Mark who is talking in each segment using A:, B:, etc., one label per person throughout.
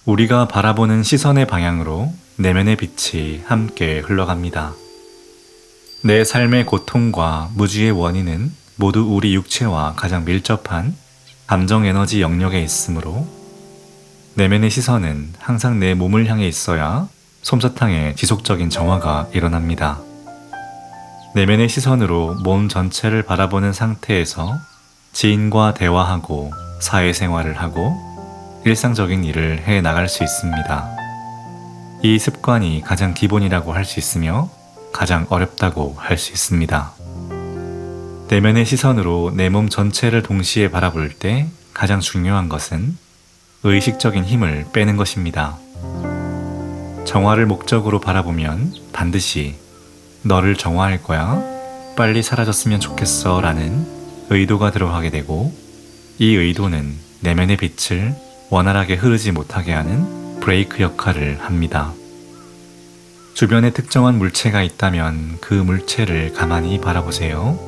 A: 우리가 바라보는 시선의 방향으로 내면의 빛이 함께 흘러갑니다. 내 삶의 고통과 무지의 원인은 모두 우리 육체와 가장 밀접한 감정 에너지 영역에 있으므로 내면의 시선은 항상 내 몸을 향해 있어야 솜사탕의 지속적인 정화가 일어납니다. 내면의 시선으로 몸 전체를 바라보는 상태에서 지인과 대화하고 사회생활을 하고 일상적인 일을 해 나갈 수 있습니다. 이 습관이 가장 기본이라고 할 수 있으며 가장 어렵다고 할 수 있습니다. 내면의 시선으로 내 몸 전체를 동시에 바라볼 때 가장 중요한 것은 의식적인 힘을 빼는 것입니다. 정화를 목적으로 바라보면 반드시 너를 정화할 거야, 빨리 사라졌으면 좋겠어 라는 의도가 들어가게 되고, 이 의도는 내면의 빛을 원활하게 흐르지 못하게 하는 브레이크 역할을 합니다. 주변에 특정한 물체가 있다면 그 물체를 가만히 바라보세요.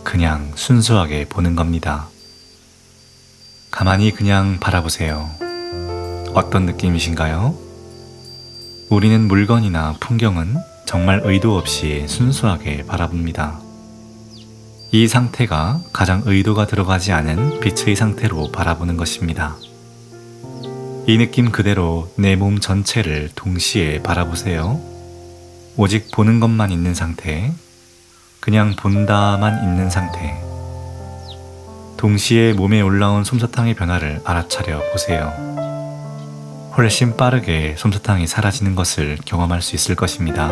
A: 그냥 순수하게 보는 겁니다. 가만히 그냥 바라보세요. 어떤 느낌이신가요? 우리는 물건이나 풍경은 정말 의도 없이 순수하게 바라봅니다. 이 상태가 가장 의도가 들어가지 않은 빛의 상태로 바라보는 것입니다. 이 느낌 그대로 내 몸 전체를 동시에 바라보세요. 오직 보는 것만 있는 상태, 그냥 본다만 있는 상태. 동시에 몸에 올라온 솜사탕의 변화를 알아차려 보세요. 훨씬 빠르게 솜사탕이 사라지는 것을 경험할 수 있을 것입니다.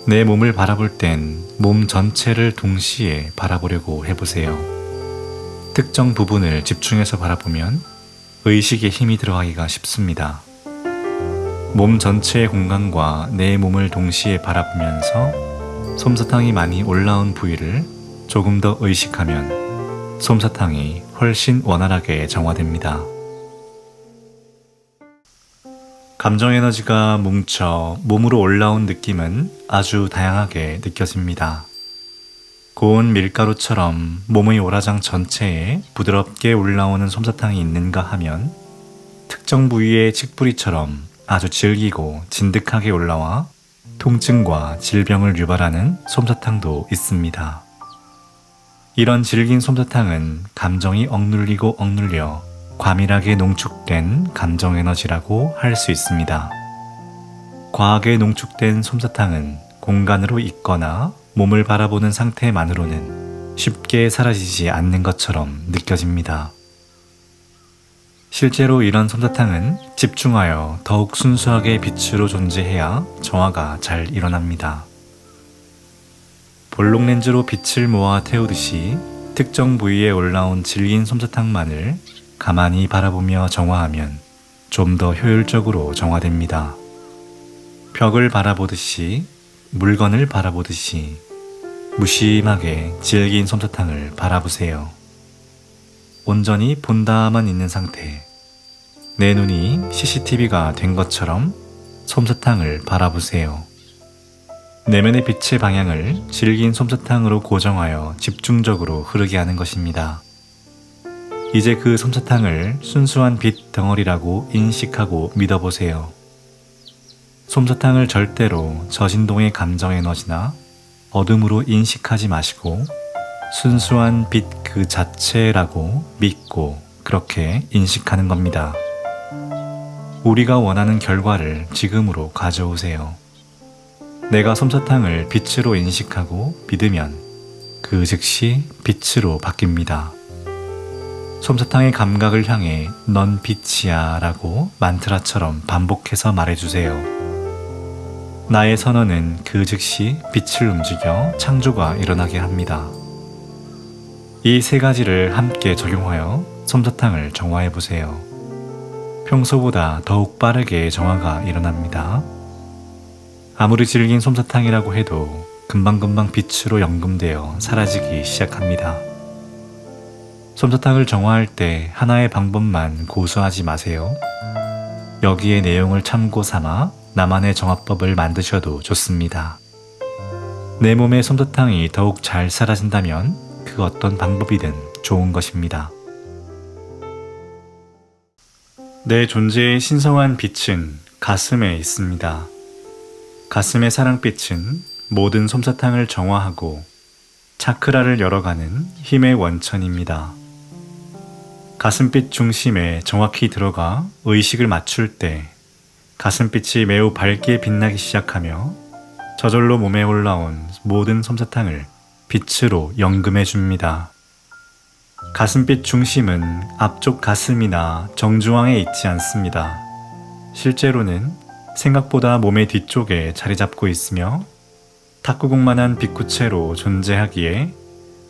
A: 내 몸을 바라볼 땐 몸 전체를 동시에 바라보려고 해보세요. 특정 부분을 집중해서 바라보면 의식의 힘이 들어가기가 쉽습니다. 몸 전체의 공간과 내 몸을 동시에 바라보면서 솜사탕이 많이 올라온 부위를 조금 더 의식하면 솜사탕이 훨씬 원활하게 정화됩니다. 감정 에너지가 뭉쳐 몸으로 올라온 느낌은 아주 다양하게 느껴집니다. 고운 밀가루처럼 몸의 오라장 전체에 부드럽게 올라오는 솜사탕이 있는가 하면, 특정 부위의 칡뿌리처럼 아주 질기고 진득하게 올라와 통증과 질병을 유발하는 솜사탕도 있습니다. 이런 질긴 솜사탕은 감정이 억눌리고 억눌려 과밀하게 농축된 감정 에너지라고 할 수 있습니다. 과하게 농축된 솜사탕은 공간으로 있거나 몸을 바라보는 상태만으로는 쉽게 사라지지 않는 것처럼 느껴집니다. 실제로 이런 솜사탕은 집중하여 더욱 순수하게 빛으로 존재해야 정화가 잘 일어납니다. 볼록 렌즈로 빛을 모아 태우듯이 특정 부위에 올라온 질긴 솜사탕만을 가만히 바라보며 정화하면 좀 더 효율적으로 정화됩니다. 벽을 바라보듯이, 물건을 바라보듯이 무심하게 질긴 솜사탕을 바라보세요. 온전히 본다만 있는 상태, 내 눈이 CCTV가 된 것처럼 솜사탕을 바라보세요. 내면의 빛의 방향을 질긴 솜사탕으로 고정하여 집중적으로 흐르게 하는 것입니다. 이제 그 솜사탕을 순수한 빛 덩어리라고 인식하고 믿어보세요. 솜사탕을 절대로 저진동의 감정 에너지나 어둠으로 인식하지 마시고 순수한 빛 그 자체라고 믿고 그렇게 인식하는 겁니다. 우리가 원하는 결과를 지금으로 가져오세요. 내가 솜사탕을 빛으로 인식하고 믿으면 그 즉시 빛으로 바뀝니다. 솜사탕의 감각을 향해 넌 빛이야 라고 만트라처럼 반복해서 말해주세요. 나의 선언은 그 즉시 빛을 움직여 창조가 일어나게 합니다. 이 세 가지를 함께 적용하여 솜사탕을 정화해보세요. 평소보다 더욱 빠르게 정화가 일어납니다. 아무리 질긴 솜사탕이라고 해도 금방금방 빛으로 연금되어 사라지기 시작합니다. 솜사탕을 정화할 때 하나의 방법만 고수하지 마세요. 여기의 내용을 참고 삼아 나만의 정화법을 만드셔도 좋습니다. 내 몸의 솜사탕이 더욱 잘 사라진다면 그 어떤 방법이든 좋은 것입니다. 내 존재의 신성한 빛은 가슴에 있습니다. 가슴의 사랑빛은 모든 솜사탕을 정화하고 차크라를 열어가는 힘의 원천입니다. 가슴빛 중심에 정확히 들어가 의식을 맞출 때 가슴빛이 매우 밝게 빛나기 시작하며 저절로 몸에 올라온 모든 솜사탕을 빛으로 연금해 줍니다. 가슴빛 중심은 앞쪽 가슴이나 정중앙에 있지 않습니다. 실제로는 생각보다 몸의 뒤쪽에 자리 잡고 있으며 탁구공만한 빛구체로 존재하기에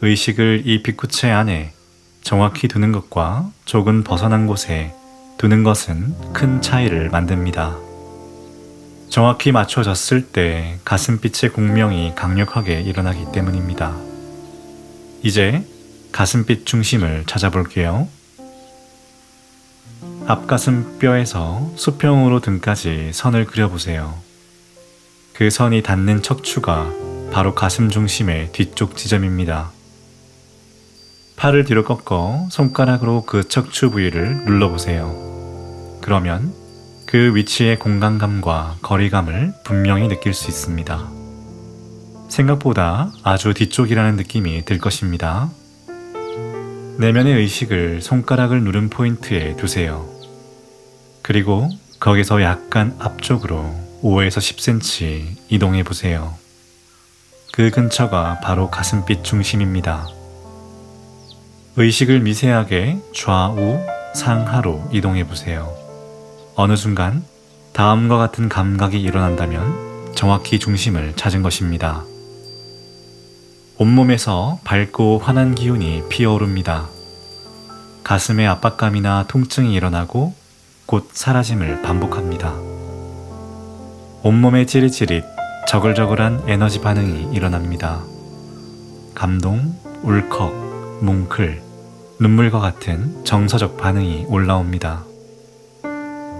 A: 의식을 이 빛구체 안에 정확히 두는 것과 조금 벗어난 곳에 두는 것은 큰 차이를 만듭니다. 정확히 맞춰졌을 때 가슴빛의 공명이 강력하게 일어나기 때문입니다. 이제 가슴빛 중심을 찾아볼게요. 앞가슴 뼈에서 수평으로 등까지 선을 그려보세요. 그 선이 닿는 척추가 바로 가슴 중심의 뒤쪽 지점입니다. 팔을 뒤로 꺾어 손가락으로 그 척추 부위를 눌러보세요. 그러면 그 위치의 공간감과 거리감을 분명히 느낄 수 있습니다. 생각보다 아주 뒤쪽이라는 느낌이 들 것입니다. 내면의 의식을 손가락을 누른 포인트에 두세요. 그리고 거기서 약간 앞쪽으로 5에서 10cm 이동해 보세요. 그 근처가 바로 가슴빛 중심입니다. 의식을 미세하게 좌우, 상하로 이동해 보세요. 어느 순간 다음과 같은 감각이 일어난다면 정확히 중심을 찾은 것입니다. 온몸에서 밝고 환한 기운이 피어오릅니다. 가슴의 압박감이나 통증이 일어나고 곧 사라짐을 반복합니다. 온몸에 찌릿찌릿 저글저글한 에너지 반응이 일어납니다. 감동, 울컥, 뭉클, 눈물과 같은 정서적 반응이 올라옵니다.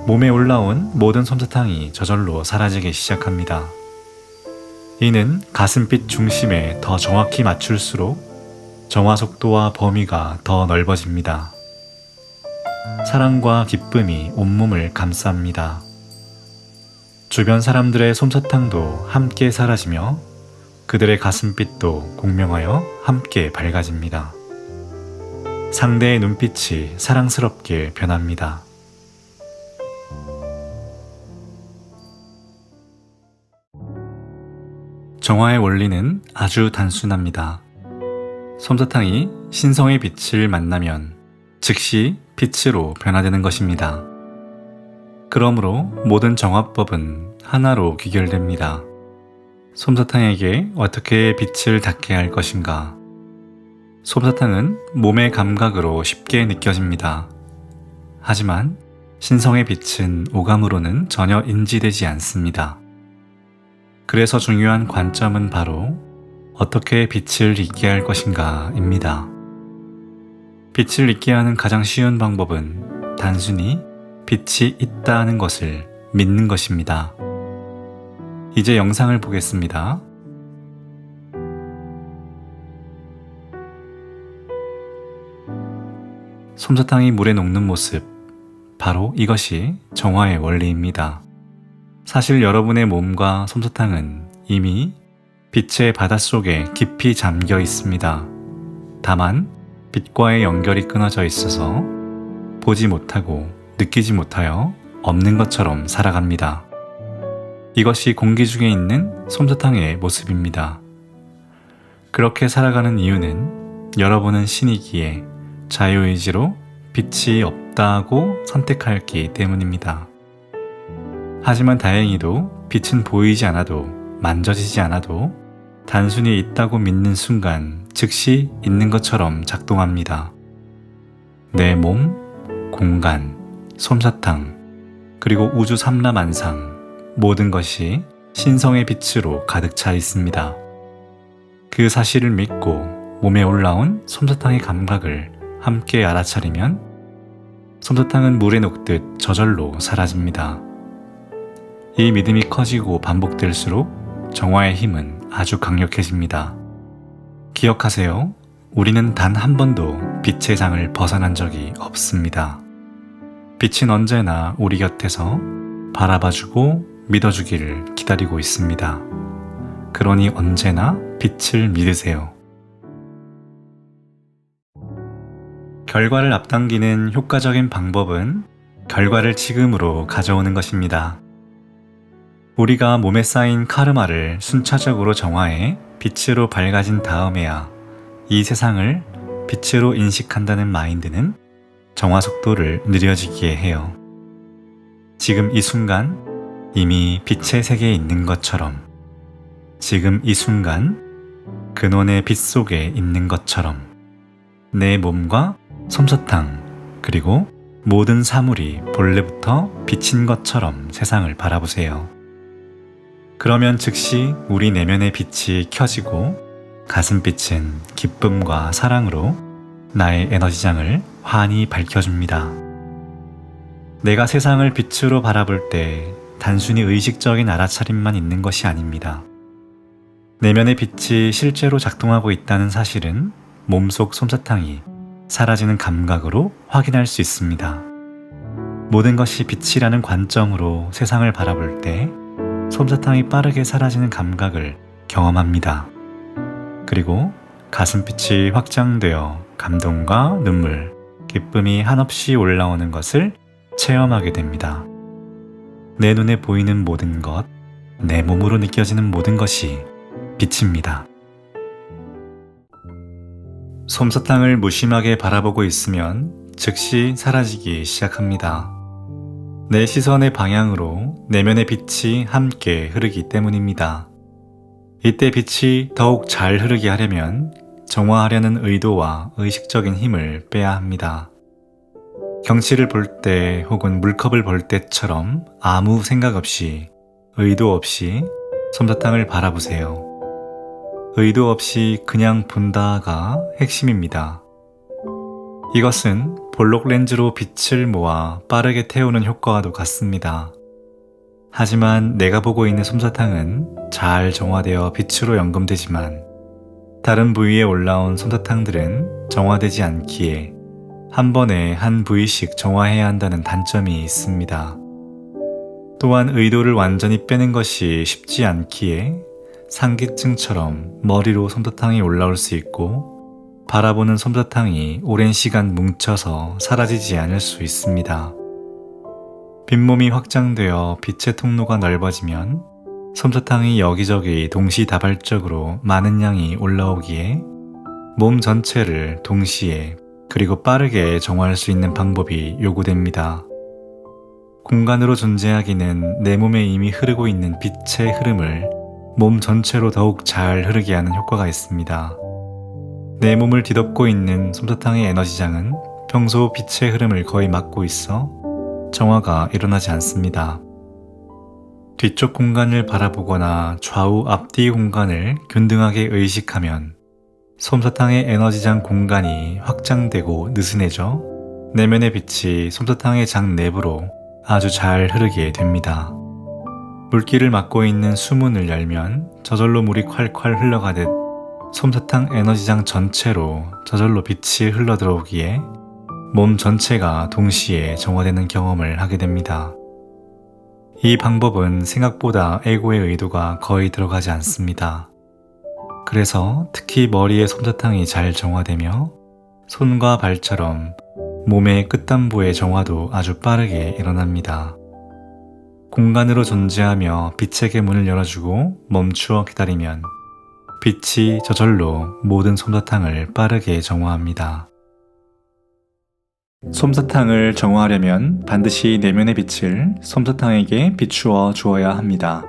A: 몸에 올라온 모든 솜사탕이 저절로 사라지기 시작합니다. 이는 가슴빛 중심에 더 정확히 맞출수록 정화 속도와 범위가 더 넓어집니다. 사랑과 기쁨이 온몸을 감쌉니다. 주변 사람들의 솜사탕도 함께 사라지며 그들의 가슴빛도 공명하여 함께 밝아집니다. 상대의 눈빛이 사랑스럽게 변합니다. 정화의 원리는 아주 단순합니다. 솜사탕이 신성의 빛을 만나면 즉시 빛으로 변화되는 것입니다. 그러므로 모든 정화법은 하나로 귀결됩니다. 솜사탕에게 어떻게 빛을 닿게 할 것인가? 솜사탕은 몸의 감각으로 쉽게 느껴집니다. 하지만 신성의 빛은 오감으로는 전혀 인지되지 않습니다. 그래서 중요한 관점은 바로 어떻게 빛을 잊게 할 것인가입니다. 빛을 잊게 하는 가장 쉬운 방법은 단순히 빛이 있다는 것을 믿는 것입니다. 이제 영상을 보겠습니다. 솜사탕이 물에 녹는 모습, 바로 이것이 정화의 원리입니다. 사실 여러분의 몸과 솜사탕은 이미 빛의 바닷속에 깊이 잠겨 있습니다. 다만 빛과의 연결이 끊어져 있어서 보지 못하고 느끼지 못하여 없는 것처럼 살아갑니다. 이것이 공기 중에 있는 솜사탕의 모습입니다. 그렇게 살아가는 이유는 여러분은 신이기에 자유의지로 빛이 없다고 선택하였기 때문입니다. 하지만 다행히도 빛은 보이지 않아도 만져지지 않아도 단순히 있다고 믿는 순간 즉시 있는 것처럼 작동합니다. 내 몸, 공간, 솜사탕, 그리고 우주 삼라만상 모든 것이 신성의 빛으로 가득 차 있습니다. 그 사실을 믿고 몸에 올라온 솜사탕의 감각을 함께 알아차리면 솜사탕은 물에 녹듯 저절로 사라집니다. 이 믿음이 커지고 반복될수록 정화의 힘은 아주 강력해집니다. 기억하세요. 우리는 단 한 번도 빛의 상을 벗어난 적이 없습니다. 빛은 언제나 우리 곁에서 바라봐주고 믿어주기를 기다리고 있습니다. 그러니 언제나 빛을 믿으세요. 결과를 앞당기는 효과적인 방법은 결과를 지금으로 가져오는 것입니다. 우리가 몸에 쌓인 카르마를 순차적으로 정화해 빛으로 밝아진 다음에야 이 세상을 빛으로 인식한다는 마인드는 정화 속도를 느려지게 해요. 지금 이 순간 이미 빛의 세계에 있는 것처럼, 지금 이 순간 근원의 빛 속에 있는 것처럼 내 몸과 솜사탕 그리고 모든 사물이 본래부터 빛인 것처럼 세상을 바라보세요. 그러면 즉시 우리 내면의 빛이 켜지고 가슴빛은 기쁨과 사랑으로 나의 에너지장을 환히 밝혀줍니다. 내가 세상을 빛으로 바라볼 때 단순히 의식적인 알아차림만 있는 것이 아닙니다. 내면의 빛이 실제로 작동하고 있다는 사실은 몸속 솜사탕이 사라지는 감각으로 확인할 수 있습니다. 모든 것이 빛이라는 관점으로 세상을 바라볼 때 솜사탕이 빠르게 사라지는 감각을 경험합니다. 그리고 가슴빛이 확장되어 감동과 눈물, 기쁨이 한없이 올라오는 것을 체험하게 됩니다. 내 눈에 보이는 모든 것, 내 몸으로 느껴지는 모든 것이 빛입니다. 솜사탕을 무심하게 바라보고 있으면 즉시 사라지기 시작합니다. 내 시선의 방향으로 내면의 빛이 함께 흐르기 때문입니다. 이때 빛이 더욱 잘 흐르게 하려면 정화하려는 의도와 의식적인 힘을 빼야 합니다. 경치를 볼 때 혹은 물컵을 볼 때처럼 아무 생각 없이, 의도 없이 솜사탕을 바라보세요. 의도 없이 그냥 본다가 핵심입니다. 이것은 볼록 렌즈로 빛을 모아 빠르게 태우는 효과와도 같습니다. 하지만 내가 보고 있는 솜사탕은 잘 정화되어 빛으로 연금되지만 다른 부위에 올라온 솜사탕들은 정화되지 않기에 한 번에 한 부위씩 정화해야 한다는 단점이 있습니다. 또한 의도를 완전히 빼는 것이 쉽지 않기에 상기증처럼 머리로 솜사탕이 올라올 수 있고 바라보는 솜사탕이 오랜 시간 뭉쳐서 사라지지 않을 수 있습니다. 빈몸이 확장되어 빛의 통로가 넓어지면 솜사탕이 여기저기 동시다발적으로 많은 양이 올라오기에 몸 전체를 동시에 그리고 빠르게 정화할 수 있는 방법이 요구됩니다. 공간으로 존재하기는 내 몸에 이미 흐르고 있는 빛의 흐름을 몸 전체로 더욱 잘 흐르게 하는 효과가 있습니다. 내 몸을 뒤덮고 있는 솜사탕의 에너지장은 평소 빛의 흐름을 거의 막고 있어 정화가 일어나지 않습니다. 뒤쪽 공간을 바라보거나 좌우 앞뒤 공간을 균등하게 의식하면 솜사탕의 에너지장 공간이 확장되고 느슨해져 내면의 빛이 솜사탕의 장 내부로 아주 잘 흐르게 됩니다. 물길을 막고 있는 수문을 열면 저절로 물이 콸콸 흘러가듯 솜사탕 에너지장 전체로 저절로 빛이 흘러들어오기에 몸 전체가 동시에 정화되는 경험을 하게 됩니다. 이 방법은 생각보다 에고의 의도가 거의 들어가지 않습니다. 그래서 특히 머리의 솜사탕이 잘 정화되며 손과 발처럼 몸의 끝단부의 정화도 아주 빠르게 일어납니다. 공간으로 존재하며 빛에게 문을 열어주고 멈추어 기다리면 빛이 저절로 모든 솜사탕을 빠르게 정화합니다. 솜사탕을 정화하려면 반드시 내면의 빛을 솜사탕에게 비추어 주어야 합니다.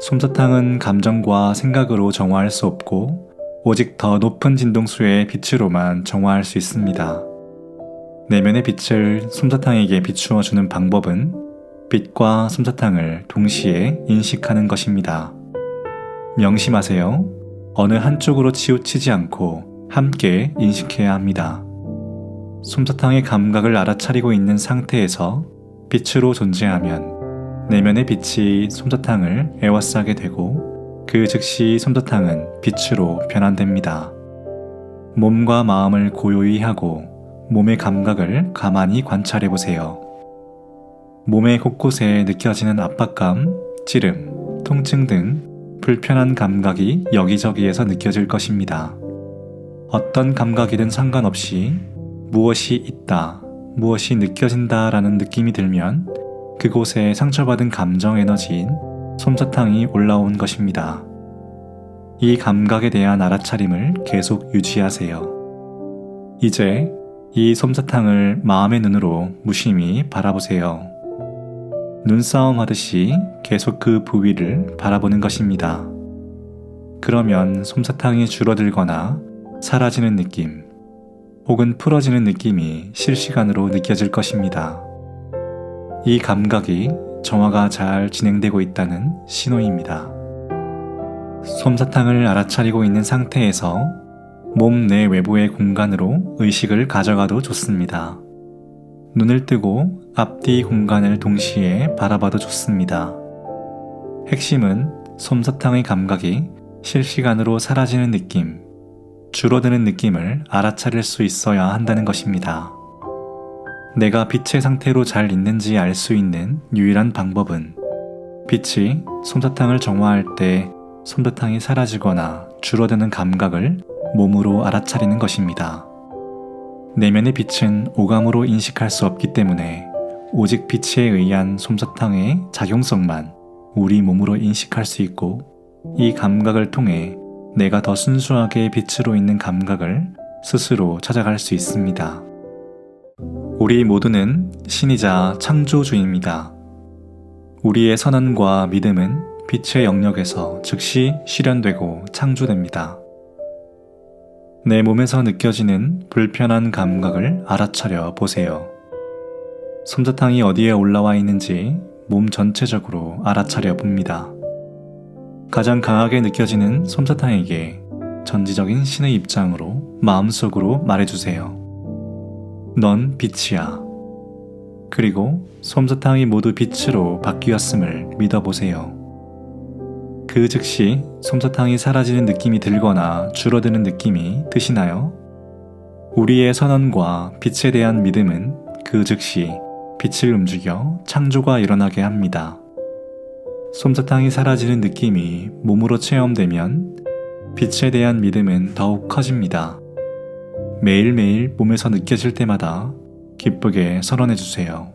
A: 솜사탕은 감정과 생각으로 정화할 수 없고 오직 더 높은 진동수의 빛으로만 정화할 수 있습니다. 내면의 빛을 솜사탕에게 비추어 주는 방법은 빛과 솜사탕을 동시에 인식하는 것입니다. 명심하세요. 어느 한쪽으로 치우치지 않고 함께 인식해야 합니다. 솜사탕의 감각을 알아차리고 있는 상태에서 빛으로 존재하면 내면의 빛이 솜사탕을 에워싸게 되고 그 즉시 솜사탕은 빛으로 변환됩니다. 몸과 마음을 고요히 하고 몸의 감각을 가만히 관찰해 보세요. 몸의 곳곳에 느껴지는 압박감, 찌름, 통증 등 불편한 감각이 여기저기에서 느껴질 것입니다. 어떤 감각이든 상관없이 무엇이 있다, 무엇이 느껴진다 라는 느낌이 들면 그곳에 상처받은 감정 에너지인 솜사탕이 올라온 것입니다. 이 감각에 대한 알아차림을 계속 유지하세요. 이제 이 솜사탕을 마음의 눈으로 무심히 바라보세요. 눈싸움 하듯이 계속 그 부위를 바라보는 것입니다. 그러면 솜사탕이 줄어들거나 사라지는 느낌, 혹은 풀어지는 느낌이 실시간으로 느껴질 것입니다. 이 감각이 정화가 잘 진행되고 있다는 신호입니다. 솜사탕을 알아차리고 있는 상태에서 몸 내 외부의 공간으로 의식을 가져가도 좋습니다. 눈을 뜨고 앞뒤 공간을 동시에 바라봐도 좋습니다. 핵심은 솜사탕의 감각이 실시간으로 사라지는 느낌, 줄어드는 느낌을 알아차릴 수 있어야 한다는 것입니다. 내가 빛의 상태로 잘 있는지 알 수 있는 유일한 방법은 빛이 솜사탕을 정화할 때 솜사탕이 사라지거나 줄어드는 감각을 몸으로 알아차리는 것입니다. 내면의 빛은 오감으로 인식할 수 없기 때문에 오직 빛에 의한 솜사탕의 작용성만 우리 몸으로 인식할 수 있고, 이 감각을 통해 내가 더 순수하게 빛으로 있는 감각을 스스로 찾아갈 수 있습니다. 우리 모두는 신이자 창조주입니다. 우리의 선언과 믿음은 빛의 영역에서 즉시 실현되고 창조됩니다. 내 몸에서 느껴지는 불편한 감각을 알아차려 보세요. 솜사탕이 어디에 올라와 있는지 몸 전체적으로 알아차려 봅니다. 가장 강하게 느껴지는 솜사탕에게 전지적인 신의 입장으로 마음속으로 말해주세요. 넌 빛이야. 그리고 솜사탕이 모두 빛으로 바뀌었음을 믿어보세요. 그 즉시 솜사탕이 사라지는 느낌이 들거나 줄어드는 느낌이 드시나요? 우리의 선언과 빛에 대한 믿음은 그 즉시 빛을 움직여 창조가 일어나게 합니다. 솜사탕이 사라지는 느낌이 몸으로 체험되면 빛에 대한 믿음은 더욱 커집니다. 매일매일 몸에서 느껴질 때마다 기쁘게 선언해주세요.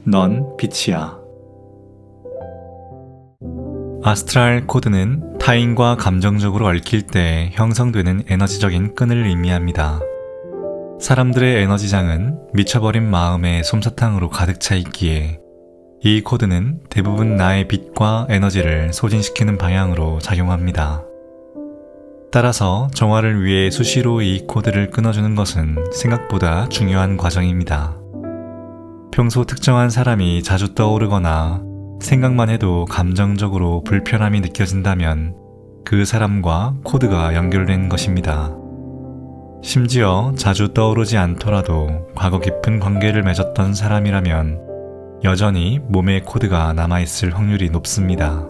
A: 넌 빛이야. 아스트랄 코드는 타인과 감정적으로 얽힐 때 형성되는 에너지적인 끈을 의미합니다. 사람들의 에너지장은 미쳐버린 마음의 솜사탕으로 가득 차 있기에 이 코드는 대부분 나의 빛과 에너지를 소진시키는 방향으로 작용합니다. 따라서 정화를 위해 수시로 이 코드를 끊어주는 것은 생각보다 중요한 과정입니다. 평소 특정한 사람이 자주 떠오르거나 생각만 해도 감정적으로 불편함이 느껴진다면 그 사람과 코드가 연결된 것입니다. 심지어 자주 떠오르지 않더라도 과거 깊은 관계를 맺었던 사람이라면 여전히 몸에 코드가 남아있을 확률이 높습니다.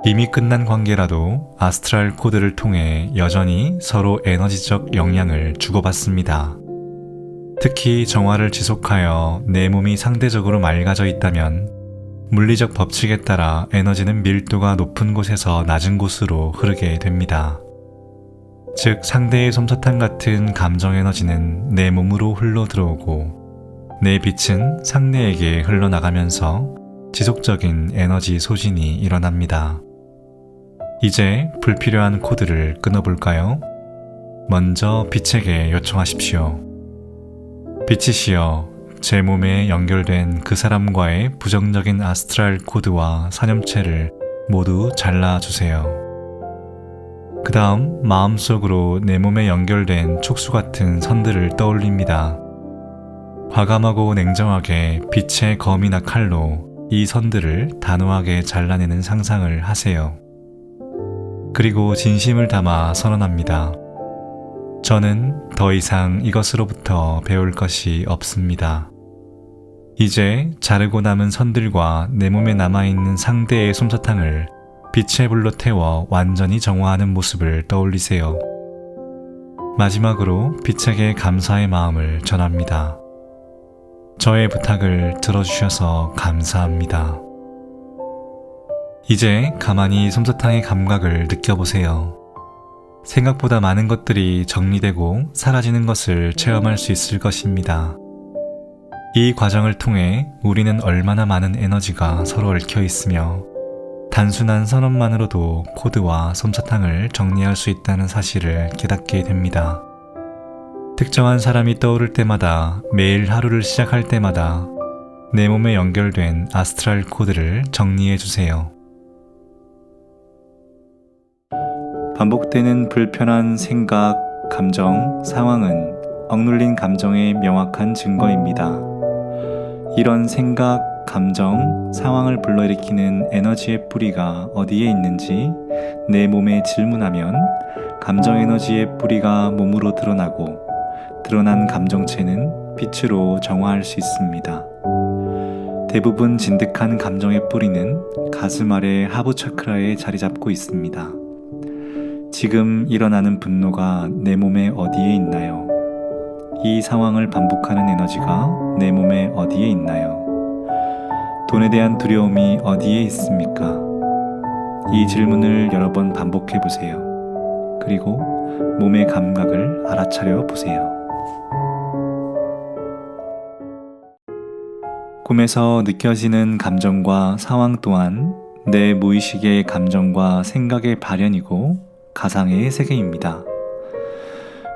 A: 이미 끝난 관계라도 아스트랄 코드를 통해 여전히 서로 에너지적 영향을 주고받습니다. 특히 정화를 지속하여 내 몸이 상대적으로 맑아져 있다면 물리적 법칙에 따라 에너지는 밀도가 높은 곳에서 낮은 곳으로 흐르게 됩니다. 즉, 상대의 솜사탕 같은 감정 에너지는 내 몸으로 흘러 들어오고 내 빛은 상대에게 흘러나가면서 지속적인 에너지 소진이 일어납니다. 이제 불필요한 코드를 끊어볼까요? 먼저 빛에게 요청하십시오. 빛이시여, 제 몸에 연결된 그 사람과의 부정적인 아스트랄 코드와 사념체를 모두 잘라주세요. 그 다음 마음속으로 내 몸에 연결된 촉수 같은 선들을 떠올립니다. 과감하고 냉정하게 빛의 검이나 칼로 이 선들을 단호하게 잘라내는 상상을 하세요. 그리고 진심을 담아 선언합니다. 저는 더 이상 이것으로부터 배울 것이 없습니다. 이제 자르고 남은 선들과 내 몸에 남아있는 상대의 솜사탕을 빛의 불로 태워 완전히 정화하는 모습을 떠올리세요. 마지막으로 빛에게 감사의 마음을 전합니다. 저의 부탁을 들어주셔서 감사합니다. 이제 가만히 솜사탕의 감각을 느껴보세요. 생각보다 많은 것들이 정리되고 사라지는 것을 체험할 수 있을 것입니다. 이 과정을 통해 우리는 얼마나 많은 에너지가 서로 얽혀 있으며 단순한 선언만으로도 코드와 솜사탕을 정리할 수 있다는 사실을 깨닫게 됩니다. 특정한 사람이 떠오를 때마다, 매일 하루를 시작할 때마다 내 몸에 연결된 아스트랄 코드를 정리해 주세요. 반복되는 불편한 생각, 감정, 상황은 억눌린 감정의 명확한 증거입니다. 이런 생각, 감정, 상황을 불러일으키는 에너지의 뿌리가 어디에 있는지 내 몸에 질문하면 감정 에너지의 뿌리가 몸으로 드러나고 드러난 감정체는 빛으로 정화할 수 있습니다. 대부분 진득한 감정의 뿌리는 가슴 아래 하부 차크라에 자리 잡고 있습니다. 지금 일어나는 분노가 내 몸에 어디에 있나요? 이 상황을 반복하는 에너지가 내 몸에 어디에 있나요? 돈에 대한 두려움이 어디에 있습니까? 이 질문을 여러 번 반복해 보세요. 그리고 몸의 감각을 알아차려 보세요. 꿈에서 느껴지는 감정과 상황 또한 내 무의식의 감정과 생각의 발현이고 가상의 세계입니다.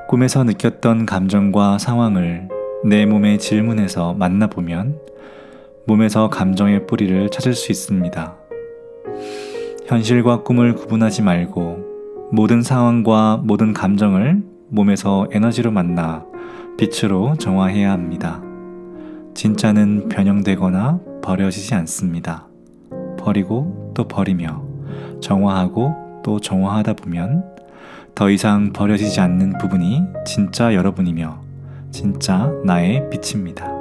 A: 꿈에서 느꼈던 감정과 상황을 내 몸에 질문해서 만나보면 몸에서 감정의 뿌리를 찾을 수 있습니다. 현실과 꿈을 구분하지 말고 모든 상황과 모든 감정을 몸에서 에너지로 만나 빛으로 정화해야 합니다. 진짜는 변형되거나 버려지지 않습니다. 버리고 또 버리며 정화하고 또 정화하다 보면 더 이상 버려지지 않는 부분이 진짜 여러분이며 진짜 나의 빛입니다.